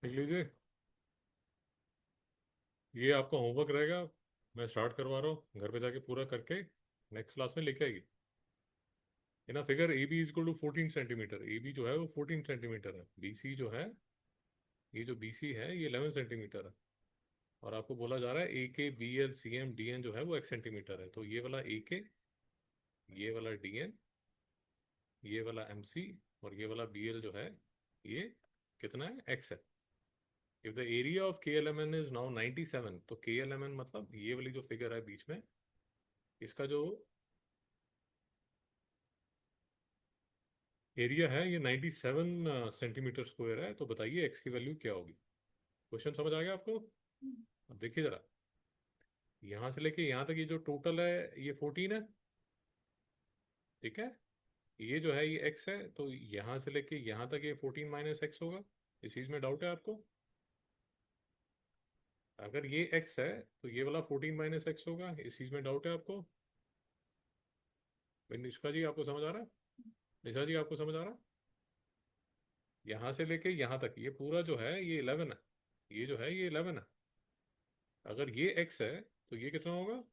लिख लीजिए। ये आपका होमवर्क रहेगा। मैं स्टार्ट करवा रहा हूँ, घर पे जाके पूरा करके नेक्स्ट क्लास में लेके आएगी। है ना। Figure A B is equal to 14 centimetre. A B जो है वो 14 सेंटीमीटर है। बी सी जो है, ये जो बी सी है ये 11 सेंटीमीटर है। और आपको बोला जा रहा है A K B L C M D N जो है वो एक्स सेंटीमीटर है। तो ये वाला ए के, ये वाला डी एन, ये वाला एम सी और ये वाला बी एल जो है ये कितना है, एक्स है। If the area of K L M N is now 97, तो के एल एम एन मतलब ये वाली जो फिगर है बीच में, इसका जो एरिया है ये 97 सेंटीमीटर स्क्वायर है। तो बताइए एक्स की वैल्यू क्या होगी। क्वेश्चन समझ आ गया आपको। अब देखिए जरा, यहां से लेके यहां तक ये जो टोटल है ये 14 है। ठीक है। ये जो है ये एक्स है, तो यहां से लेके यहां तक ये 14 माइनस एक्स होगा। इस चीज में डाउट है आपको। अगर ये एक्स है तो ये वाला 14 माइनस एक्स होगा। इस चीज में डाउट है आपको। भाई निष्का जी आपको समझ आ रहा है। निशा जी आपको समझ आ रहा है। यहां से लेके यहां तक ये पूरा जो है ये 11 है। ये जो है ये 11 है। अगर ये एक्स है तो ये कितना होगा,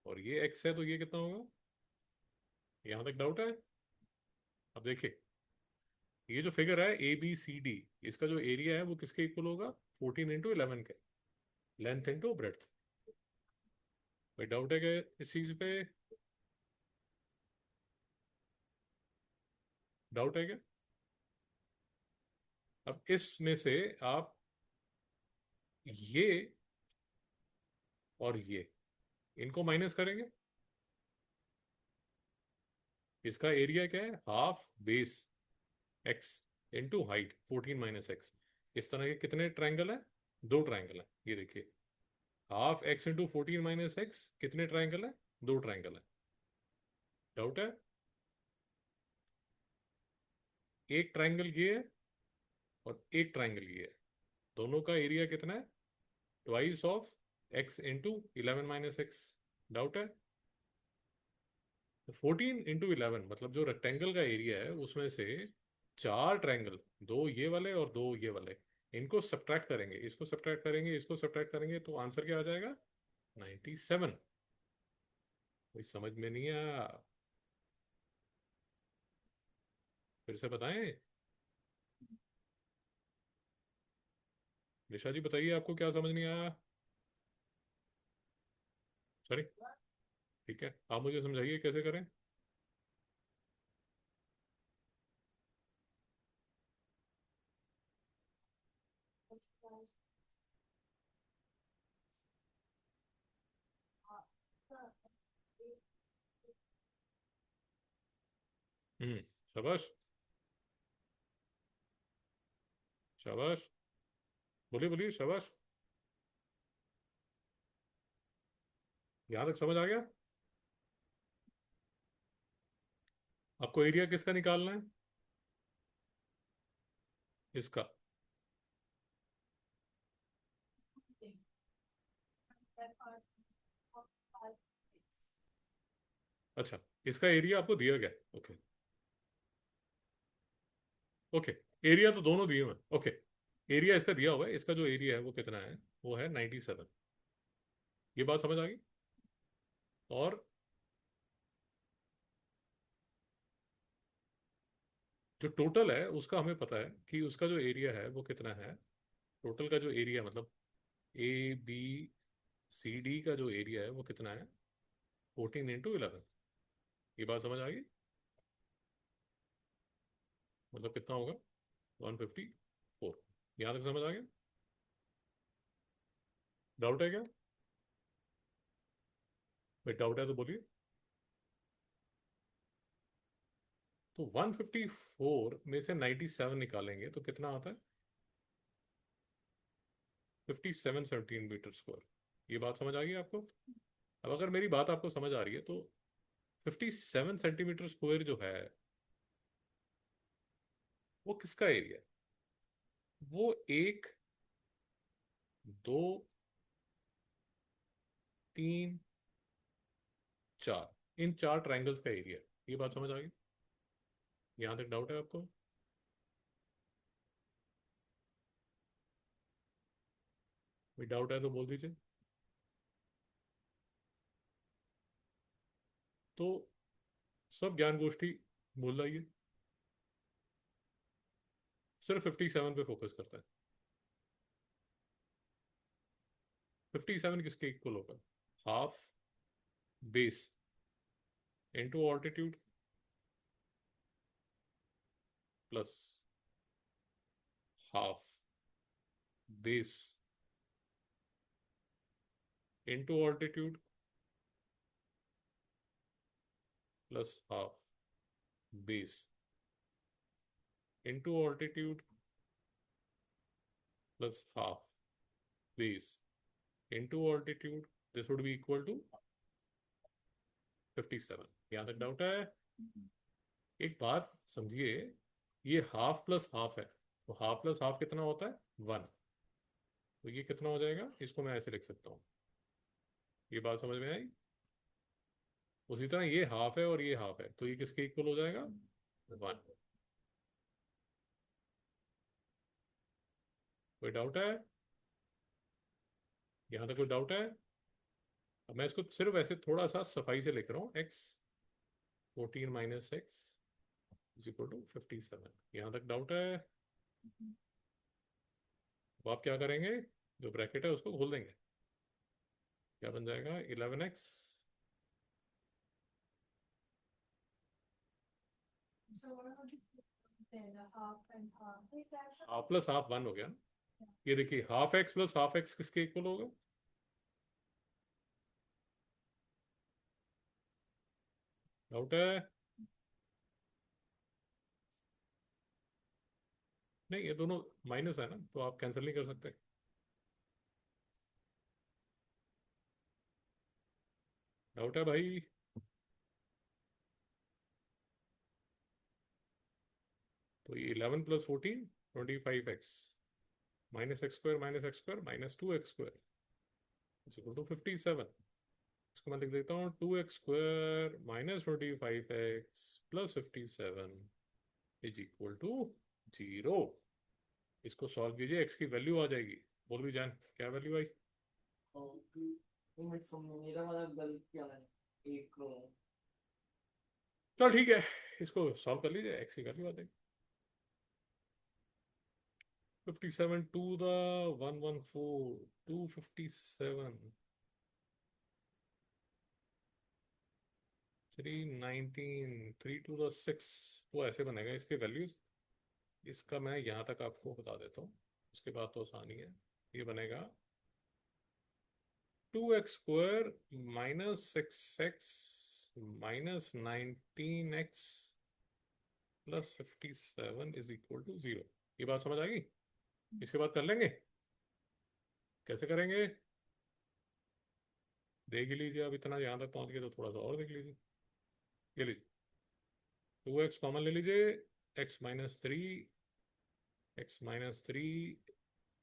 और ये एक्स है तो ये कितना होगा। यहां तक डाउट है। अब देखिए, ये जो फिगर है ए बी सी डी, इसका जो एरिया है वो किसके इक्वल होगा, 14 इंटू 11 के। Length into breadth. कोई डाउट है क्या इस चीज पे। डाउट है क्या। अब इसमें से आप ये और ये, इनको माइनस करेंगे। इसका एरिया क्या है, half base x into height 14 - x. इस तरह के कितने ट्रायंगल है, दो ट्रायंगल है। ये देखिए, हाफ एक्स इंटू 14 - एक्स कितने ट्रायंगल है, दो ट्रायंगल है। डाउट है। एक ट्रायंगल ये है और एक ट्रायंगल ये है। दोनों का एरिया कितना है, twice of x into 11 - x. Doubt है। 14 इंटू 11 मतलब जो रेक्टेंगल का एरिया है उसमें से चार ट्रायंगल, दो ये वाले और दो ये वाले, इनको सब्ट्रैक्ट करेंगे, इसको सब्ट्रैक्ट करेंगे, इसको सब्ट्रैक्ट करेंगे, तो आंसर क्या आ जाएगा, 97। कोई समझ में नहीं आया। फिर से बताएं। निशा जी बताइए आपको क्या समझ नहीं आया। सॉरी। ठीक है, आप मुझे समझाइए कैसे करें। हम्म। शाबाश। शाबाश। बोलिए बोलिए, शाबाश। यहां तक समझ आ गया। आपको एरिया किसका निकालना है, इसका। अच्छा, इसका एरिया आपको दिया गया है। ओके। ओके। एरिया तो दोनों दिए हुए हैं। ओके। एरिया इसका दिया हुआ है, इसका जो एरिया है वो कितना है, वो है 97। ये बात समझ आ गई। और जो टोटल है उसका हमें पता है कि उसका जो एरिया है वो कितना है। टोटल का जो एरिया मतलब ए बी सी डी का जो एरिया है वो कितना है, 14 इंटू 11। ये बात समझ आ गई। मतलब कितना होगा, 154। यहाँ तक समझ आ गया। डाउट है क्या। भाई डाउट है तो बोलिए। तो 154 में से 97 निकालेंगे तो कितना आता है, 57 सेंटीमीटर स्क्वायर। ये बात समझ आ गई आपको। अब अगर मेरी बात आपको समझ आ रही है तो 57 सेंटीमीटर स्क्वायर जो है वो किसका एरिया है, वो एक, दो, तीन, चार, इन चार ट्रायंगल्स का एरिया है। ये बात समझ आ गई। यहां तक डाउट है आपको। कोई डाउट है तो बोल दीजिए। तो सब ज्ञान गोष्ठी बोल रही है, सिर्फ 57 पे फोकस करता है। 57 किसके इक्वल होगा? Half base into altitude plus half base into altitude plus half base into altitude plus half base into altitude. This would be equal to 57। यहां तक डाउट है? एक बात समझिए, ये हाफ प्लस हाफ है, तो हाफ प्लस हाफ कितना होता है? 1। तो ये कितना हो जाएगा? इसको मैं ऐसे लिख सकता हूँ। ये बात समझ में आई? उसी तरह ये हाफ है और ये हाफ है, तो ये किसके इक्वल हो जाएगा? 1। कोई डाउट है? यहां तक कोई डाउट है? अब मैं इसको सिर्फ ऐसे थोड़ा सा सफाई से लिख रहा हूँ। X 14 minus x is equal to 57। यहां तक डाउट है? अब आप क्या करेंगे? जो ब्रैकेट है उसको खोल देंगे। क्या बन जाएगा? 11x हाफ प्लस हाफ 1 हो गया ना। ये देखिए, half x plus half x किसके इक्वल होगा? डाउट है? नहीं, ये दोनों माइनस है ना, तो आप कैंसिल नहीं कर सकते। डाउट है भाई? तो ये 11 plus 14 25x minus x square minus 2x square is equal to 57। इसको मैं लिख देता हूँ 2x square minus 25x plus 57 is equal to 0। इसको सॉल्व कीजिए, x की वैल्यू आ जाएगी। बोल भी जान, क्या वैल्यू आई? मेरा वाला गलत क्या है? एक चल ठीक है, इसको सॉल्व कर लीजिए, x की वैल्यू आ जाएगी। 57 टू द 114 257 319 3 टू द 6। तो ऐसे बनेगा इसके वैल्यूज। इसका मैं यहाँ तक आपको बता देता हूँ, उसके बाद तो आसानी है। ये बनेगा 2x square minus 6x minus 19x plus 57 is equal to 0। ये बात समझ आ गई? इसके बाद कर लेंगे। कैसे करेंगे? देख ही लीजिए, अब इतना यहाँ तक पहुँच गए तो थोड़ा सा और देख लीजिए। ये लीजिए, 2x कॉमन ले लीजिए। x minus three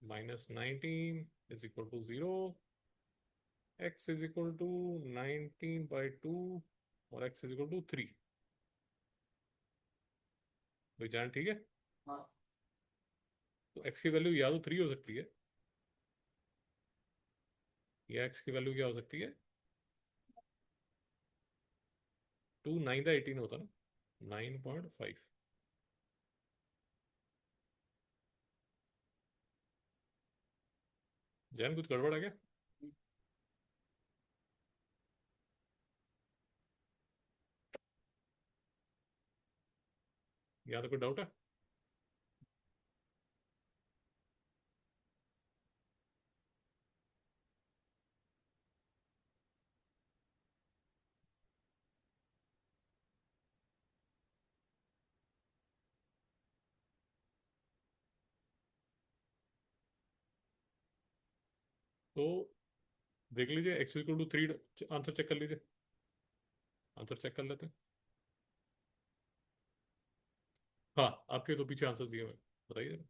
minus 19 is equal to 0। x is equal to 19/2 और x इज इक्वल टू 3। भाई जान ठीक है? हाँ। तो x की वैल्यू या तो 3 हो सकती है, या x की वैल्यू क्या हो सकती है? 2 9 18 होता ना, 9.5। जैन कुछ गड़बड़ है क्या? यहाँ तो कोई डाउट है? तो देख लीजिए, x equal to 3। Answer check कर लीजिए, आंसर चेक कर लेते हैं। हाँ, आपके तो पीछे आंसर दिए हुए हैं। बताइए।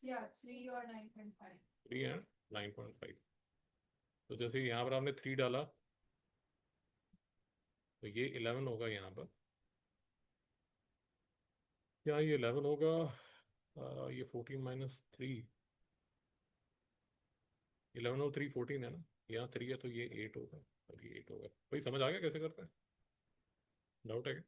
Yeah, 3 or 9.5. 3 एंड 9.5। तो जैसे यहाँ पर आपने 3 डाला तो ये 11 होगा यहाँ पर। क्या ये 11 होगा? ये 14 माइनस 3, 11 और 3 14 है ना, यहाँ 3 है तो ये 8 होगा और ये 8 होगा। भाई समझ आ गया कैसे करते हैं? डाउट है क्या?